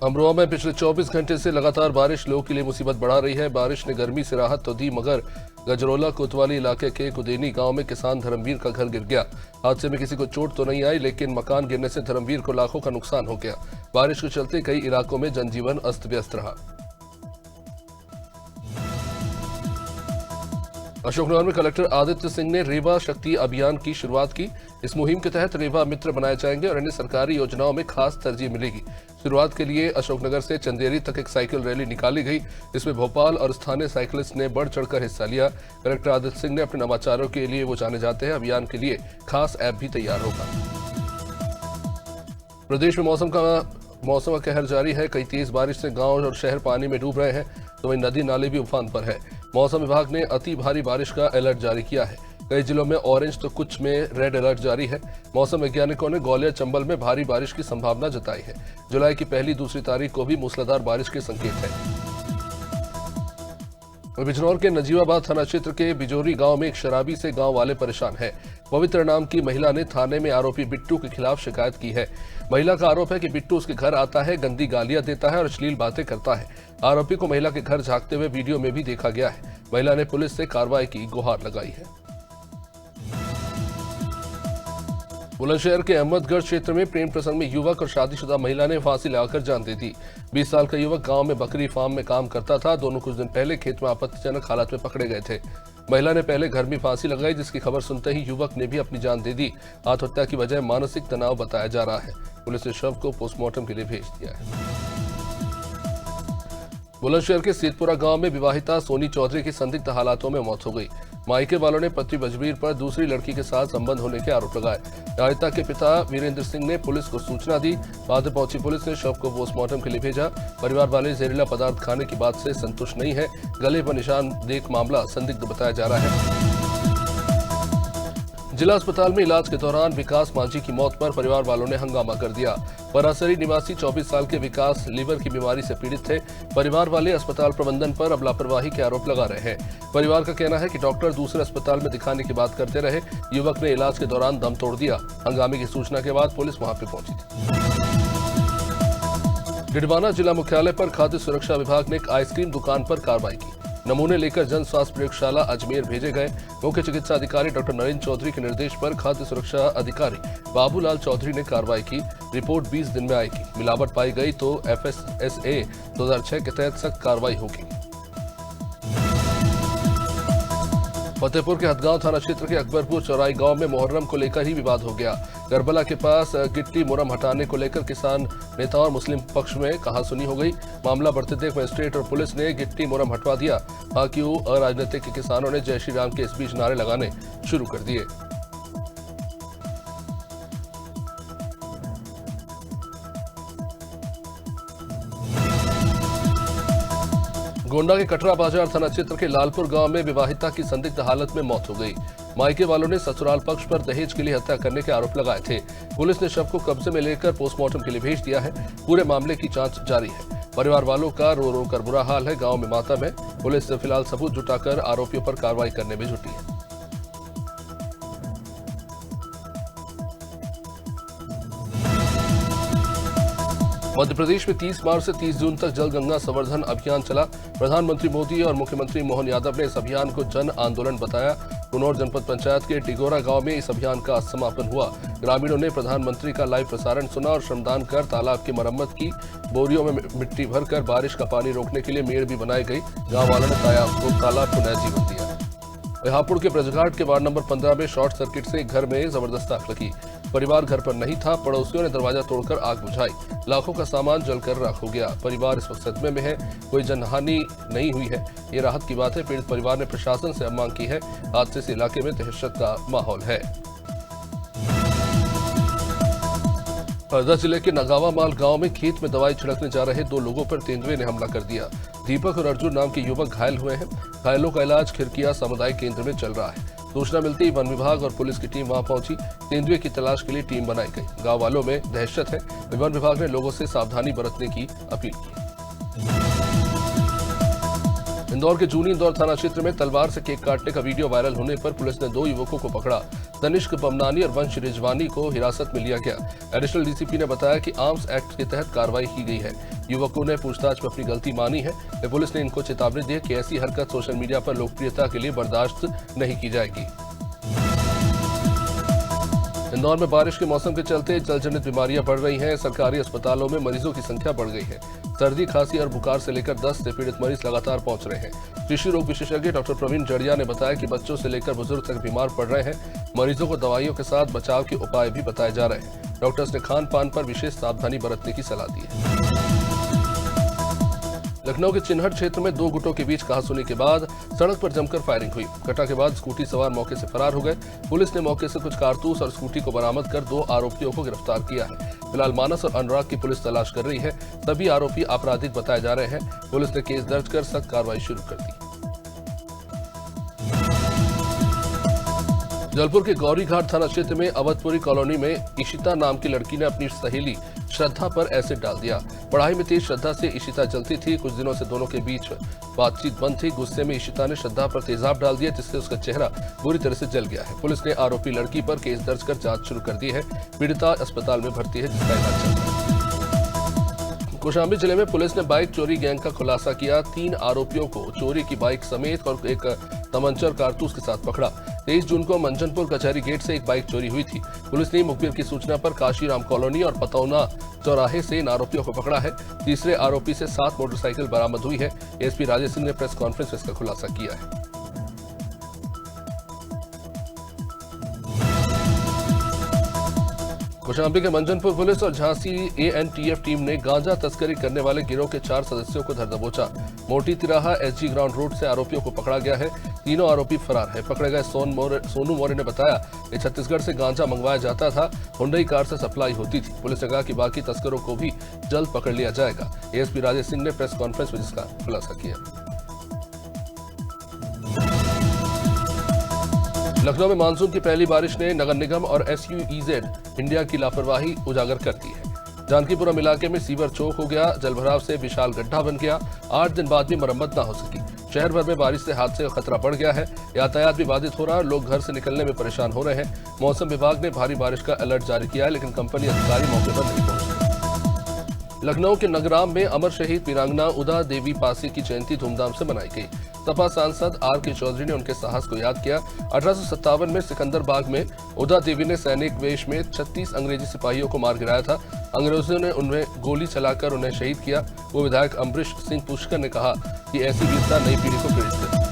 अमरोहा में पिछले 24 घंटे से लगातार बारिश लोगों के लिए मुसीबत बढ़ा रही है। बारिश ने गर्मी से राहत तो दी, मगर गजरोला कोतवाली इलाके के कुदेनी गांव में किसान धर्मवीर का घर गिर गया। हादसे में किसी को चोट तो नहीं आई, लेकिन मकान गिरने से धर्मवीर को लाखों का नुकसान हो गया। बारिश के चलते कई इलाकों में जनजीवन अस्त व्यस्त रहा। अशोकनगर में कलेक्टर आदित्य सिंह ने रेवा शक्ति अभियान की शुरुआत की। इस मुहिम के तहत रेवा मित्र बनाए जाएंगे और अन्य सरकारी योजनाओं में खास तरजीह मिलेगी। शुरुआत के लिए अशोकनगर से चंदेरी तक एक साइकिल रैली निकाली गई। इसमें भोपाल और स्थानीय साइकिलिस्ट ने बढ़ चढ़कर हिस्सा लिया। कलेक्टर आदित्य सिंह ने अपने नवाचारों के लिए वो जाने जाते हैं। अभियान के लिए खास ऐप भी तैयार होगा। प्रदेश में मौसम का कहर जारी है। कई तेज बारिश से गांव और शहर पानी में डूब रहे हैं, तो वहीं नदी नाले भी उफान पर है। मौसम विभाग ने अति भारी बारिश का अलर्ट जारी किया है। कई जिलों में ऑरेंज तो कुछ में रेड अलर्ट जारी है। मौसम वैज्ञानिकों ने ग्वालियर चंबल में भारी बारिश की संभावना जताई है। जुलाई की पहली दूसरी तारीख को भी मूसलाधार बारिश के संकेत हैं। बिजनौर के नजीबाबाद थाना क्षेत्र के बिजोरी गांव में एक शराबी से गांव वाले परेशान हैं। पवित्र नाम की महिला ने थाने में आरोपी बिट्टू के खिलाफ शिकायत की है। महिला का आरोप है कि बिट्टू उसके घर आता है, गंदी गालियां देता है और अश्लील बातें करता है। आरोपी को महिला के घर झांकते हुए वीडियो में भी देखा गया है। महिला ने पुलिस से कार्रवाई की गुहार लगाई है। बुलंदशहर के अहमदगढ़ क्षेत्र में प्रेम प्रसंग में युवक और शादीशुदा महिला ने फांसी लगाकर जान दे दी। 20 साल का युवक गांव में बकरी फार्म में काम करता था। दोनों कुछ दिन पहले खेत में आपत्तिजनक हालत में पकड़े गए थे। महिला ने पहले घर में फांसी लगाई, जिसकी खबर सुनते ही युवक ने भी अपनी जान दे दी। आत्महत्या की वजह मानसिक तनाव बताया जा रहा है। पुलिस ने शव को पोस्टमार्टम के लिए भेज दिया है। बुलंदशहर के सीतपुरा गांव में विवाहिता सोनी चौधरी की संदिग्ध हालातों में मौत हो गई। मायके वालों ने पति बजबीर पर दूसरी लड़की के साथ संबंध होने के आरोप लगाए। पीड़िता के पिता वीरेंद्र सिंह ने पुलिस को सूचना दी। बाद में पहुंची पुलिस ने शव को पोस्टमार्टम के लिए भेजा। परिवार वाले जहरीला पदार्थ खाने की बात से संतुष्ट नहीं है। गले पर निशान देख मामला संदिग्ध बताया जा रहा है। जिला अस्पताल में इलाज के दौरान विकास मांझी की मौत पर परिवार वालों ने हंगामा कर दिया। परासरी निवासी 24 साल के विकास लीवर की बीमारी से पीड़ित थे। परिवार वाले अस्पताल प्रबंधन पर अब लापरवाही के आरोप लगा रहे हैं। परिवार का कहना है कि डॉक्टर दूसरे अस्पताल में दिखाने की बात करते रहे। युवक ने इलाज के दौरान दम तोड़ दिया। हंगामे की सूचना के बाद पुलिस वहां पर पहुंची थी। डिडवाना जिला मुख्यालय पर खाद्य सुरक्षा विभाग ने एक आइसक्रीम दुकान पर कार्रवाई की। नमूने लेकर जन स्वास्थ्य प्रयोगशाला अजमेर भेजे गए। मुख्य चिकित्सा अधिकारी डॉक्टर नरेंद्र चौधरी के निर्देश पर खाद्य सुरक्षा अधिकारी बाबूलाल चौधरी ने कार्रवाई की। रिपोर्ट 20 दिन में आएगी। मिलावट पाई गई तो FSSA 2006 के तहत सख्त कार्रवाई होगी। फतेहपुर के हदगांव थाना क्षेत्र के अकबरपुर चौराई गांव में मुहर्रम को लेकर ही विवाद हो गया। करबला के पास गिट्टी मुरम हटाने को लेकर किसान नेता और मुस्लिम पक्ष में कहासुनी हो गई। मामला बढ़ते देख मजिस्ट्रेट और पुलिस ने गिट्टी मुरम हटवा दिया। बाकी अराजनीतिक किसानों ने जय श्री राम के इस बीच नारे लगाने शुरू कर दिए। गोंडा के कटरा बाजार थाना क्षेत्र के लालपुर गांव में विवाहिता की संदिग्ध हालत में मौत हो गई। मायके वालों ने ससुराल पक्ष पर दहेज के लिए हत्या करने के आरोप लगाए थे। पुलिस ने शव को कब्जे में लेकर पोस्टमार्टम के लिए भेज दिया है। पूरे मामले की जांच जारी है। परिवार वालों का रो रो कर बुरा हाल है। गांव में मातम है। पुलिस फिलहाल सबूत जुटाकर आरोपियों पर कार्रवाई करने में जुटी है। मध्य प्रदेश में 30 मार्च से 30 जून तक जल गंगा संवर्धन अभियान चला। प्रधानमंत्री मोदी और मुख्यमंत्री मोहन यादव ने इस अभियान को जन आंदोलन बताया। कुनौर जनपद पंचायत के डिगोरा गांव में इस अभियान का समापन हुआ। ग्रामीणों ने प्रधानमंत्री का लाइव प्रसारण सुना और श्रमदान कर तालाब की मरम्मत की। बोरियों में मिट्टी भरकर बारिश का पानी रोकने के लिए मेड़ भी बनाई गई। गाँव वालों ने तालाब को नया जीवन दिया। हापुड़ के ब्रजघाट के वार्ड नंबर 15 में शॉर्ट सर्किट से एक घर में जबरदस्त आग लगी। परिवार घर पर नहीं था। पड़ोसियों ने दरवाजा तोड़कर आग बुझाई। लाखों का सामान जलकर राख हो गया। परिवार इस वक्त सदमे में है। कोई जनहानि नहीं हुई है। ये राहत की बात है। पीड़ित परिवार ने प्रशासन से अब मांग की है। हादसे से इलाके में दहशत का माहौल है। हरदा जिले के नगावामाल गांव में खेत में दवाई छिड़कने जा रहे 2 लोगों पर तेंदुए ने हमला कर दिया। दीपक और अर्जुन नाम के युवक घायल हुए हैं। घायलों का इलाज खिरकिया सामुदायिक केंद्र में चल रहा है। सूचना मिलते ही वन विभाग और पुलिस की टीम वहां पहुंची। तेंदुए की तलाश के लिए टीम बनाई गई। गांव वालों में दहशत है। वन विभाग ने लोगों से सावधानी बरतने की अपील की। इंदौर के जूनी इंदौर थाना क्षेत्र में तलवार से केक काटने का वीडियो वायरल होने पर पुलिस ने 2 युवकों को पकड़ा। तनिष्क बमनानी और वंश रिजवानी को हिरासत में लिया गया। एडिशनल डीसीपी ने बताया कि आर्म्स एक्ट के तहत कार्रवाई की गई है। युवकों ने पूछताछ में अपनी गलती मानी है। पुलिस ने इनको चेतावनी दी कि ऐसी हरकत सोशल मीडिया पर लोकप्रियता के लिए बर्दाश्त नहीं की जाएगी। इंदौर में बारिश के मौसम के चलते जलजनित बीमारियां बढ़ रही हैं। सरकारी अस्पतालों में मरीजों की संख्या बढ़ गई है। सर्दी, खांसी और बुखार से लेकर दस्त से पीड़ित मरीज लगातार पहुंच रहे हैं। कृषि रोग विशेषज्ञ डॉक्टर प्रवीण जड़िया ने बताया कि बच्चों से लेकर बुजुर्ग तक बीमार पड़ रहे हैं। मरीजों को दवाइयों के साथ बचाव के उपाय भी बताए जा रहे हैं। डॉक्टर्स ने खान पान पर विशेष सावधानी बरतने की सलाह दी है। लखनऊ के चिन्हट क्षेत्र में 2 गुटों के बीच कहासुनी के बाद सड़क पर जमकर फायरिंग हुई। घटना के बाद स्कूटी सवार मौके से फरार हो गए। पुलिस ने मौके से कुछ कारतूस और स्कूटी को बरामद कर 2 आरोपियों को गिरफ्तार किया है। फिलहाल मानस और अनुराग की पुलिस तलाश कर रही है। सभी आरोपी आपराधिक बताए जा रहे हैं। पुलिस ने केस दर्ज कर सख्त कार्रवाई शुरू कर दी। जबलपुर के गौरीघाट थाना क्षेत्र में अवधपुरी कॉलोनी में इशिता नाम की लड़की ने अपनी सहेली श्रद्धा पर एसिड डाल दिया। पढ़ाई में तेज श्रद्धा से इशिता जलती थी। कुछ दिनों से दोनों के बीच बातचीत बंद थी। गुस्से में इशिता ने श्रद्धा पर तेजाब डाल दिया, जिससे उसका चेहरा बुरी तरह से जल गया है। पुलिस ने आरोपी लड़की पर केस दर्ज कर जांच शुरू कर दी है। पीड़िता अस्पताल में भर्ती है, जिसका इलाज चल रहा है। कौशाम्बी जिले में पुलिस ने बाइक चोरी गैंग का खुलासा किया। 3 आरोपियों को चोरी की बाइक समेत और एक तमंचा और कारतूस के साथ पकड़ा। 23 जून को मंजनपुर कचहरी गेट से एक बाइक चोरी हुई थी। पुलिस ने मुखबिर की सूचना पर काशीराम कॉलोनी और पतौना चौराहे से इन आरोपियों को पकड़ा है। तीसरे आरोपी से 7 मोटरसाइकिल बरामद हुई है। एसपी राजेश सिंह ने प्रेस कॉन्फ्रेंस में इसका खुलासा किया है। कौशाम्बी के मंजनपुर पुलिस और झांसी एएनटीएफ टीम ने गांजा तस्करी करने वाले गिरोह के 4 सदस्यों को धर दबोचा। मोटी तिराहा एसजी ग्राउंड रोड से आरोपियों को पकड़ा गया है। तीनों आरोपी फरार है। पकड़े गए सोनू मौर्य ने बताया कि छत्तीसगढ़ से गांजा मंगवाया जाता था। हुंडई कार से सप्लाई होती थी। पुलिस ने कहा कि बाकी तस्करों को भी जल्द पकड़ लिया जाएगा। एसपी राजेश सिंह ने प्रेस कॉन्फ्रेंस में जिसका खुलासा किया। लखनऊ में मानसून की पहली बारिश ने नगर निगम और SUEZ इंडिया की लापरवाही उजागर कर दी है। जानकीपुरम इलाके में सीवर चौक हो गया। जलभराव से विशाल गड्ढा बन गया। 8 दिन बाद भी मरम्मत न हो सकी। शहर भर में बारिश से हादसे का खतरा बढ़ गया है। यातायात भी बाधित हो रहा है। लोग घर से निकलने में परेशान हो रहे हैं। मौसम विभाग ने भारी बारिश का अलर्ट जारी किया है, लेकिन कंपनी अधिकारी मौके पर नहीं पहुंचे। लखनऊ के नगराम में अमर शहीद वीरांगना उदा देवी पासी की जयंती धूमधाम से मनाई गई। सपा सांसद RK चौधरी ने उनके साहस को याद किया। 1857 में सिकंदरबाग में उदा देवी ने सैनिक वेश में 36 अंग्रेजी सिपाहियों को मार गिराया था। अंग्रेजों ने उन्हें गोली चलाकर उन्हें शहीद किया। वो विधायक अम्बरीश सिंह पुष्कर ने कहा कि ऐसी वीरता नई पीढ़ी को प्रेरित करती है।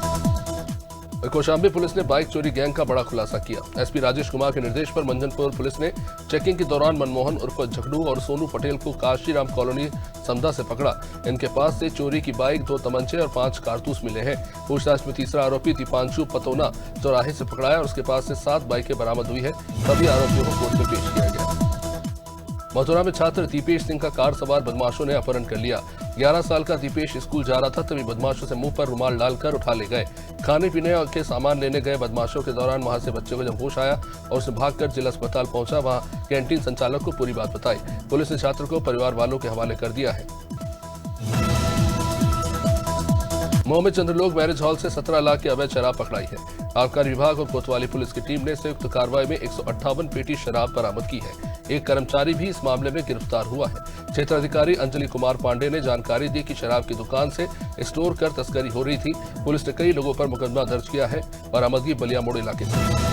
कौशाम्बी पुलिस ने बाइक चोरी गैंग का बड़ा खुलासा किया। एसपी राजेश कुमार के निर्देश पर मंजनपुर पुलिस ने चेकिंग के दौरान मनमोहन उर्फ झगड़ू और सोनू पटेल को काशीराम कॉलोनी समदा से पकड़ा। इनके पास से चोरी की बाइक, 2 तमंचे और 5 कारतूस मिले हैं। पूछताछ में तीसरा आरोपी दीपांशु पतौना चौराहे से पकड़ा है और उसके पास से 7 बाइकें बरामद हुई है। सभी आरोपियों को कोर्ट में पेश किया गया। मथुरा में छात्र दीपेश सिंह का कार सवार बदमाशों ने अपहरण कर लिया। 11 साल का दीपेश स्कूल जा रहा था, तभी बदमाशों से मुंह पर रुमाल डालकर उठा ले गए। खाने पीने के सामान लेने गए बदमाशों के दौरान वहां से बच्चे को जब होश आया और उसने भागकर जिला अस्पताल पहुंचा। वहां कैंटीन संचालक को पूरी बात बताई। पुलिस ने छात्र को परिवार वालों के हवाले कर दिया है। मऊ में चंद्रलोक मैरिज हॉल से 17 लाख की अवैध शराब पकड़ाई है। आबकारी विभाग और कोतवाली पुलिस की टीम ने संयुक्त कार्रवाई में 158 पेटी शराब बरामद की है। एक कर्मचारी भी इस मामले में गिरफ्तार हुआ है। क्षेत्राधिकारी अंजलि कुमार पांडे ने जानकारी दी कि शराब की दुकान से स्टोर कर तस्करी हो रही थी। पुलिस ने कई लोगों पर मुकदमा दर्ज किया है। बरामदगी बलिया मोड़ इलाके से।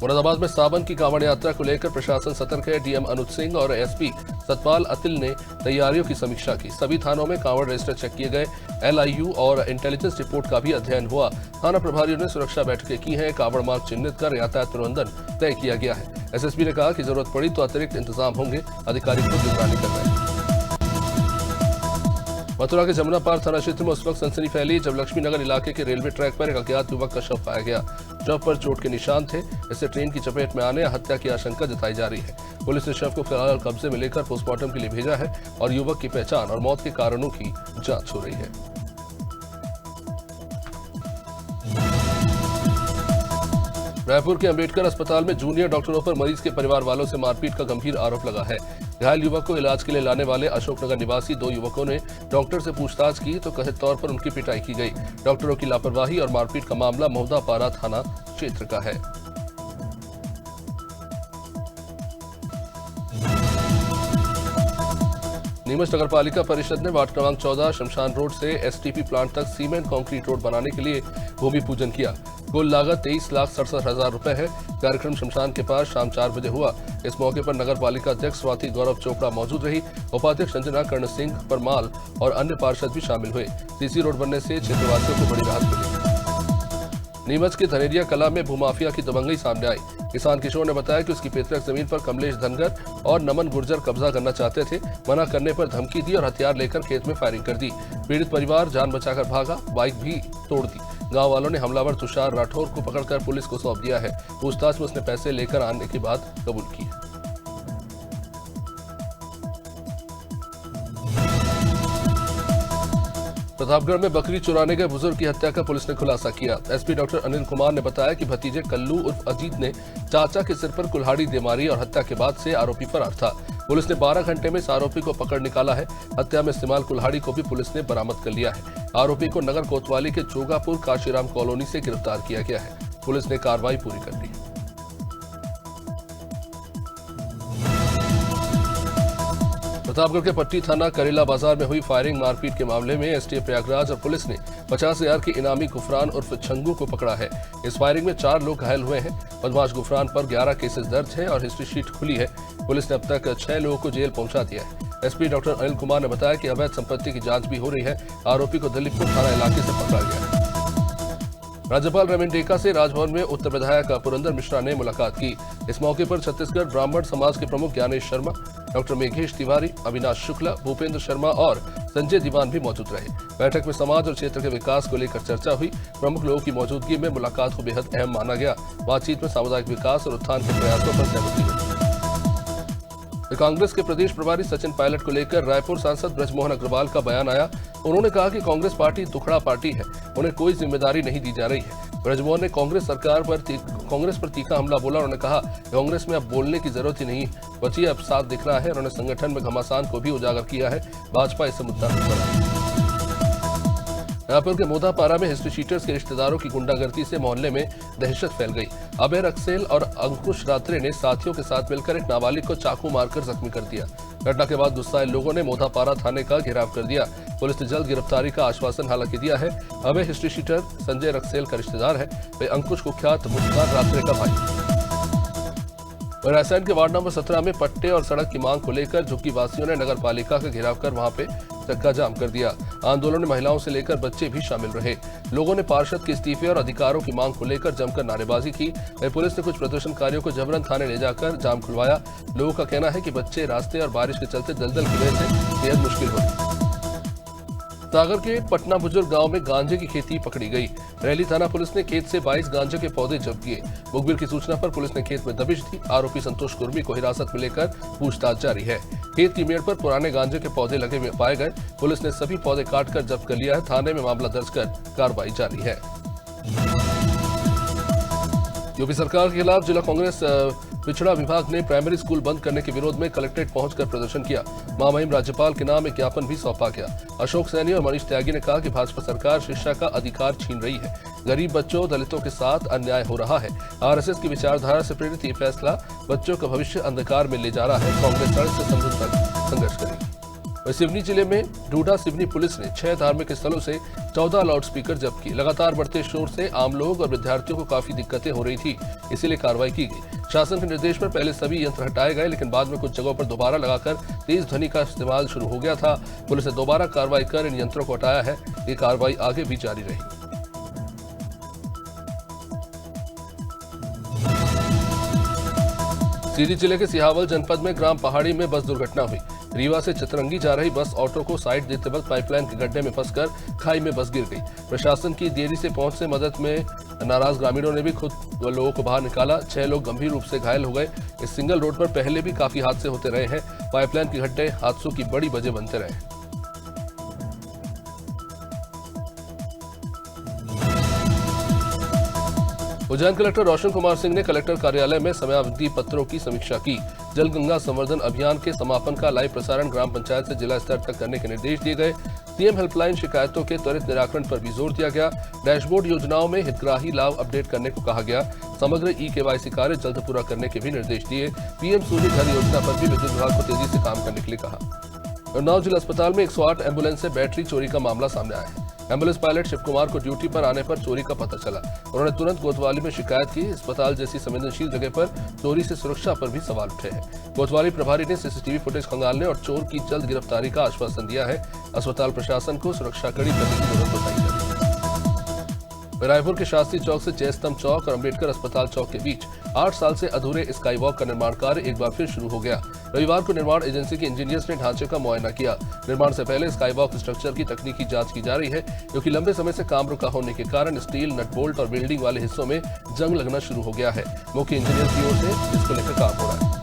मुरादाबाद में सावन की कांवड़ यात्रा को लेकर प्रशासन सतर्क है। डीएम अनुज सिंह और एसपी सतपाल अतिल ने तैयारियों की समीक्षा की। सभी थानों में कांवड़ रजिस्टर चेक किए गए। LIU और इंटेलिजेंस रिपोर्ट का भी अध्ययन हुआ। थाना प्रभारियों ने सुरक्षा बैठकें की हैं। कांवड़ मार्ग चिन्हित कर यातायात प्रबंधन तय किया गया है। SSP ने कहा कि जरूरत पड़ी तो अतिरिक्त इंतजाम होंगे। अधिकारी खुद निगरानी कर रहे हैं। मथुरा के जमुना पार थाना क्षेत्र में उस वक्त सनसनी फैली जब लक्ष्मीनगर इलाके के रेलवे ट्रैक पर एक अज्ञात युवक का शव पाया गया। शव पर चोट के निशान थे। इससे ट्रेन की चपेट में आने या हत्या की आशंका जताई जा रही है। पुलिस ने शव को फिलहाल कब्जे में लेकर पोस्टमार्टम के लिए भेजा है और युवक की पहचान और मौत के कारणों की जांच हो रही है। रायपुर के अंबेडकर अस्पताल में जूनियर डॉक्टरों पर मरीज के परिवार वालों से मारपीट का गंभीर आरोप लगा है। घायल युवक को इलाज के लिए लाने वाले अशोकनगर निवासी 2 युवकों ने डॉक्टर से पूछताछ की तो कथित तौर पर उनकी पिटाई की गई। डॉक्टरों की लापरवाही और मारपीट का मामला महुदापारा थाना क्षेत्र का है। नीमच नगर पालिका परिषद ने वार्ड क्रमांक 14 शमशान रोड से एसटीपी प्लांट तक सीमेंट कंक्रीट रोड बनाने के लिए भूमि पूजन किया। कुल लागत 23,67,000 रुपए है। कार्यक्रम शमशान के पास शाम 4 बजे हुआ। इस मौके पर नगर पालिका अध्यक्ष स्वाति गौरव चोपड़ा मौजूद रही। उपाध्यक्ष संजना कर्ण सिंह परमाल और अन्य पार्षद भी शामिल हुए। सीसी रोड बनने से क्षेत्रवासियों को बड़ी राहत मिली। नीमच के धनेरिया कला में भूमाफिया की दबंगई सामने आई। किसान किशोर ने बताया कि उसकी पैतृक जमीन पर कमलेश धनगर और नमन गुर्जर कब्जा करना चाहते थे। मना करने पर धमकी दी और हथियार लेकर खेत में फायरिंग कर दी। पीड़ित परिवार जान बचाकर भागा, बाइक भी तोड़ दी। गांव वालों ने हमलावर तुषार राठौर को पकड़कर पुलिस को सौंप दिया है। पूछताछ में उसने पैसे लेकर आने की बात कबूल की है। प्रतापगढ़ में बकरी चुराने गए बुजुर्ग की हत्या का पुलिस ने खुलासा किया। एसपी डॉक्टर अनिल कुमार ने बताया कि भतीजे कल्लू उर्फ अजीत ने चाचा के सिर पर कुल्हाड़ी दे मारी और हत्या के बाद से आरोपी फरार था। पुलिस ने 12 घंटे में इस आरोपी को पकड़ निकाला है। हत्या में इस्तेमाल कुल्हाड़ी को भी पुलिस ने बरामद कर लिया है। आरोपी को नगर कोतवाली के जोगापुर काशीराम कॉलोनी से गिरफ्तार किया गया है। पुलिस ने कार्रवाई पूरी कर ली। प्रतापगढ़ के पट्टी थाना करेला बाजार में हुई फायरिंग मारपीट के मामले में एसटीएफ प्रयागराज और पुलिस ने 50,000 के इनामी गुफरान उर्फ छंगू को पकड़ा है। इस फायरिंग में 4 लोग घायल हुए हैं। बदमाश गुफरान पर 11 केसेस दर्ज है और हिस्ट्री शीट खुली है। पुलिस ने अब तक 6 लोगों को जेल पहुंचा दिया है। एसपी डॉक्टर अनिल कुमार ने बताया कि अवैध संपत्ति की जांच भी हो रही है। आरोपी को दलीपपुर थाना इलाके से पकड़ा गया है। राज्यपाल रमेन टेका से राजभवन में उत्तर विधायक पुरंदर मिश्रा ने मुलाकात की। इस मौके पर छत्तीसगढ़ ब्राह्मण समाज के प्रमुख ज्ञानेश शर्मा, डॉक्टर मेघेश तिवारी, अविनाश शुक्ला, भूपेंद्र शर्मा और संजय दीवान भी मौजूद रहे। बैठक में समाज और क्षेत्र के विकास को लेकर चर्चा हुई। प्रमुख लोगों की मौजूदगी में मुलाकात को बेहद अहम माना गया। बातचीत में सामुदायिक विकास और उत्थान के प्रयासों पर सहमति हुई। कांग्रेस के प्रदेश प्रभारी सचिन पायलट को लेकर रायपुर सांसद ब्रजमोहन अग्रवाल का बयान आया। उन्होंने कहा कि कांग्रेस पार्टी दुखड़ा पार्टी है, उन्हें कोई जिम्मेदारी नहीं दी जा रही है। ब्रजमोहन ने कांग्रेस पर तीखा हमला बोला। उन्होंने कहा कांग्रेस में अब बोलने की जरूरत ही नहीं बची, अब साथ दिख रहा है। उन्होंने संगठन में घमासान को भी उजागर किया है। भाजपा इससे मुद्दा नहीं बना। रायपुर के मोदापारा में हिस्ट्री शीटर्स के रिश्तेदारों की गुंडागर्दी से मोहल्ले में दहशत फैल गई। अबेर अक्सेल और अंकुश रात्रे ने साथियों के साथ मिलकर एक नाबालिग को चाकू मारकर जख्मी कर दिया। घटना के बाद गुस्साए लोगों ने मोदापारा थाने का घेराव कर दिया। पुलिस ने जल्द गिरफ्तारी का आश्वासन हालांकि दिया है। अबे हिस्ट्री शीटर संजय रक्सेल का रिश्तेदार है। वे अंकुश कुख्यात मुस्कान रात्रे का भाई। रायसेन के वार्ड नंबर 17 में पट्टे और सड़क की मांग को लेकर झुग्गी वासियों ने नगर पालिका का घेराव कर वहां पे चक्का जाम कर दिया। आंदोलन में महिलाओं से लेकर बच्चे भी शामिल रहे। लोगों ने पार्षद के इस्तीफे और अधिकारों की मांग को लेकर जमकर नारेबाजी की। पुलिस ने कुछ प्रदर्शनकारियों को जबरन थाने ले जाकर जाम खुलवाया। लोगों का कहना है कि बच्चे रास्ते और बारिश के चलते दलदल की वजह से बेहद मुश्किल हो। सागर के पटना बुजुर्ग गांव में गांजे की खेती पकड़ी गई। रैली थाना पुलिस ने खेत से 22 गांजे के पौधे जब्त किए। मुखबिर की सूचना पर पुलिस ने खेत में दबिश दी। आरोपी संतोष कुर्मी को हिरासत में लेकर पूछताछ जारी है। खेत की मेड़ पर पुराने गांजे के पौधे लगे हुए पाए गए। पुलिस ने सभी पौधे काटकर जब्त कर लिया है। थाने में मामला दर्ज कर कार्रवाई जारी है। यूपी सरकार के खिलाफ जिला कांग्रेस पिछड़ा विभाग ने प्राइमरी स्कूल बंद करने के विरोध में कलेक्ट्रेट पहुंचकर प्रदर्शन किया। महामहिम राज्यपाल के नाम एक ज्ञापन भी सौंपा गया। अशोक सैनी और मनीष त्यागी ने कहा कि भाजपा सरकार शिक्षा का अधिकार छीन रही है। गरीब बच्चों दलितों के साथ अन्याय हो रहा है। आरएसएस की विचारधारा से प्रेरित ये फैसला बच्चों का भविष्य अंधकार में ले जा रहा है। कांग्रेस सड़क से संघर्ष तक संघर्ष करेगी। सिवनी जिले में डूडा सिवनी पुलिस ने 6 धार्मिक स्थलों से 14 लाउडस्पीकर जब्त किए। लगातार बढ़ते शोर से आम लोग और विद्यार्थियों को काफी दिक्कतें हो रही थी, इसीलिए कार्रवाई की गई। शासन के निर्देश पर पहले सभी यंत्र हटाए गए, लेकिन बाद में कुछ जगहों पर दोबारा लगाकर तेज ध्वनि का इस्तेमाल शुरू हो गया था। पुलिस ने दोबारा कार्रवाई कर इन यंत्रों को हटाया है। ये कार्रवाई आगे भी जारी रहेगी। सीधी जिले के सिहावल जनपद में ग्राम पहाड़ी में बस दुर्घटना हुई। रीवा से चितरंगी जा रही बस ऑटो को साइड देते वक्त पाइपलाइन के गड्ढे में फंसकर खाई में बस गिर गई। प्रशासन की देरी से पहुंच से मदद में नाराज ग्रामीणों ने भी खुद लोगों को बाहर निकाला। 6 लोग गंभीर रूप से घायल हो गए। इस सिंगल रोड पर पहले भी काफी हादसे होते रहे हैं। पाइपलाइन के गड्ढे हादसों की बड़ी वजह बनते रहे। उज्जैन कलेक्टर रोशन कुमार सिंह ने कलेक्टर कार्यालय में समयावधि पत्रों की समीक्षा की। जल गंगा संवर्धन अभियान के समापन का लाइव प्रसारण ग्राम पंचायत से जिला स्तर तक करने के निर्देश दिए गए। सीएम हेल्पलाइन शिकायतों के त्वरित निराकरण पर भी जोर दिया गया। डैशबोर्ड योजनाओं में हितग्राही लाभ अपडेट करने को कहा गया। समग्र ई-केवाईसी कार्य जल्द पूरा करने के भी निर्देश दिए। पीएम सूर्य घर योजना पर भी विद्युत विभाग को तेजी से काम करने के लिए कहा। उन्नाव जिला अस्पताल में 108 एम्बुलेंस से बैटरी चोरी का मामला सामने आया है। एम्बुलेंस पायलट शिव कुमार को ड्यूटी पर आने पर चोरी का पता चला। उन्होंने तुरंत कोतवाली में शिकायत की। अस्पताल जैसी संवेदनशील जगह पर चोरी से सुरक्षा पर भी सवाल उठे हैं। कोतवाली प्रभारी ने सीसीटीवी फुटेज खंगालने और चोर की जल्द गिरफ्तारी का आश्वासन दिया है। अस्पताल प्रशासन को सुरक्षा कड़ी करने की जरूरत बताई है। रायपुर के शास्त्री चौक से जयस्तंभ चौक और अंबेडकर अस्पताल चौक के बीच 8 साल से अधूरे स्काई वॉक का निर्माण कार्य एक बार फिर शुरू हो गया। रविवार को निर्माण एजेंसी के इंजीनियर्स ने ढांचे का मुआयना किया। निर्माण से पहले स्काई वॉक स्ट्रक्चर की तकनीकी जांच की जा रही है, क्योंकि लंबे समय से काम रुका होने के कारण स्टील, नट बोल्ट और वेल्डिंग वाले हिस्सों में जंग लगना शुरू हो गया है। मुख्य इंजीनियर की ओर से इसको लेकर काम हो रहा है।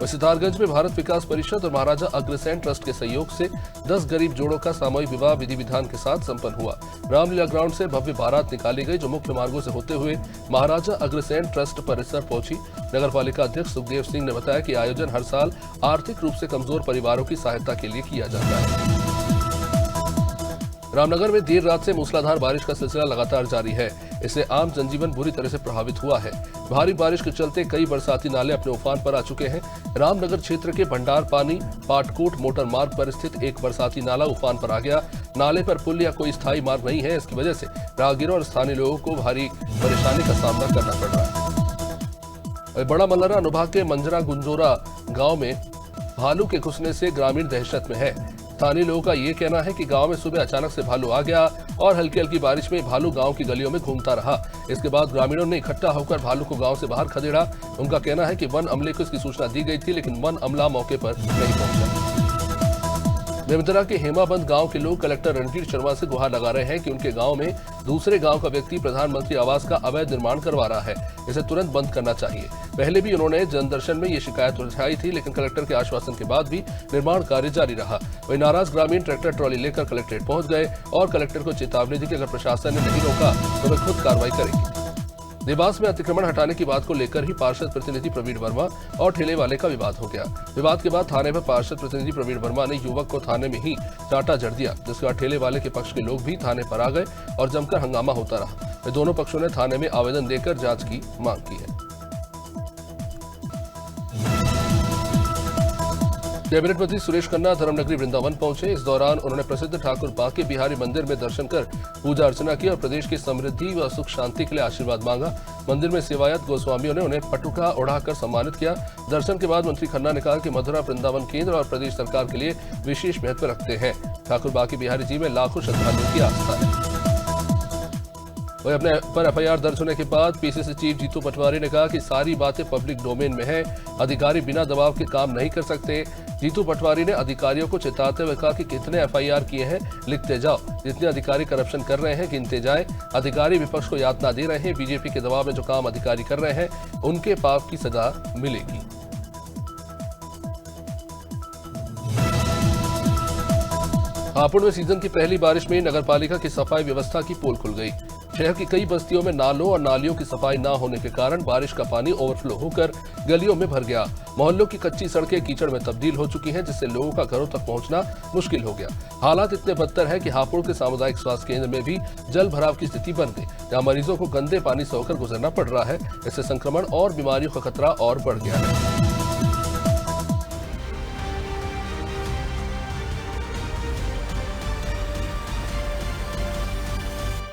सितारगंज में भारत विकास परिषद और महाराजा अग्रसेन ट्रस्ट के सहयोग से 10 गरीब जोड़ों का सामूहिक विवाह विधि विधान के साथ संपन्न हुआ। रामलीला ग्राउंड से भव्य बारात निकाली गई, जो मुख्य मार्गों से होते हुए महाराजा अग्रसेन ट्रस्ट परिसर पहुंची। नगर पालिका अध्यक्ष सुखदेव सिंह ने बताया कि आयोजन हर साल आर्थिक रूप से कमजोर परिवारों की सहायता के लिए किया जाता है। रामनगर में देर रात से मूसलाधार बारिश का सिलसिला लगातार जारी है। इससे आम जनजीवन बुरी तरह से प्रभावित हुआ है। भारी बारिश के चलते कई बरसाती नाले अपने उफान पर आ चुके हैं। रामनगर क्षेत्र के भंडार पानी पाटकोट मोटर मार्ग पर स्थित एक बरसाती नाला उफान पर आ गया। नाले पर पुल या कोई स्थायी मार्ग नहीं है। इसकी वजह से राहगीरों और स्थानीय लोगों को भारी परेशानी का सामना करना पड़ रहा है। बड़ा मल्लरा अनुभाग के मंजरा गुंजोरा गांव में भालू के घुसने से ग्रामीण दहशत में है। स्थानीय लोगों का ये कहना है कि गांव में सुबह अचानक से भालू आ गया और हल्की हल्की बारिश में भालू गांव की गलियों में घूमता रहा। इसके बाद ग्रामीणों ने इकट्ठा होकर भालू को गांव से बाहर खदेड़ा। उनका कहना है कि वन अमले को इसकी सूचना दी गई थी, लेकिन वन अमला मौके पर नहीं पहुंचा। बेमेतरा के हेमाबंद गांव के लोग कलेक्टर रणधीर शर्मा से गुहार लगा रहे हैं कि उनके गांव में दूसरे गांव का व्यक्ति प्रधानमंत्री आवास का अवैध निर्माण करवा रहा है। इसे तुरंत बंद करना चाहिए। पहले भी उन्होंने जनदर्शन में ये शिकायत उठाई थी, लेकिन कलेक्टर के आश्वासन के बाद भी निर्माण कार्य जारी रहा। वही नाराज ग्रामीण ट्रैक्टर ट्रॉली लेकर कलेक्ट्रेट पहुंच गए और कलेक्टर को चेतावनी दी कि अगर प्रशासन ने नहीं रोका तो वे खुद कार्रवाई करेंगे। देवास में अतिक्रमण हटाने की बात को लेकर ही पार्षद प्रतिनिधि प्रवीण वर्मा और ठेले वाले का विवाद हो गया। विवाद के बाद थाने में पार्षद प्रतिनिधि प्रवीण वर्मा ने युवक को थाने में ही चाटा जड़ दिया, जिसके बाद ठेले वाले के पक्ष के लोग भी थाने पर आ गए और जमकर हंगामा होता रहा। दोनों पक्षों ने थाने में आवेदन देकर जांच की मांग की है। कैबिनेट मंत्री सुरेश खन्ना धर्मनगरी वृंदावन पहुंचे। इस दौरान उन्होंने प्रसिद्ध ठाकुर बांके बिहारी मंदिर में दर्शन कर पूजा अर्चना की और प्रदेश की समृद्धि व सुख शांति के लिए आशीर्वाद मांगा। मंदिर में सेवायत गोस्वामियों ने उन्हें पटुका ओढ़ाकर सम्मानित किया। दर्शन के बाद मंत्री खन्ना ने कहा कि मथुरा वृंदावन केंद्र और प्रदेश सरकार के लिए विशेष महत्व रखते हैं। ठाकुर बांके बिहारी जी में लाखों श्रद्धालुओं की आस्था है। वही अपने पर एफआईआर दर्ज होने के बाद पीसीसी चीफ जीतू पटवारी ने कहा कि सारी बातें पब्लिक डोमेन में है, अधिकारी बिना दबाव के काम नहीं कर सकते। जीतू पटवारी ने अधिकारियों को चेताते हुए कहा कि कितने एफआईआर किए हैं लिखते जाओ, जितने अधिकारी करप्शन कर रहे हैं गिनते जाए। अधिकारी विपक्ष को यातना दे रहे हैं, बीजेपी के दबाव में जो काम अधिकारी कर रहे हैं उनके पाप की सजा मिलेगी। हापुड़ में सीजन की पहली बारिश में नगरपालिका की सफाई व्यवस्था की पोल खुल गई। शहर की कई बस्तियों में नालों और नालियों की सफाई न होने के कारण बारिश का पानी ओवरफ्लो होकर गलियों में भर गया। मोहल्लों की कच्ची सड़कें कीचड़ में तब्दील हो चुकी हैं, जिससे लोगों का घरों तक पहुंचना मुश्किल हो गया। हालात इतने बदतर है कि हापुड़ के सामुदायिक स्वास्थ्य केंद्र में भी जल भराव की स्थिति बन गई, जहां मरीजों को गंदे पानी से होकर गुजरना पड़ रहा है। इससे संक्रमण और बीमारियों का खतरा और बढ़ गया है।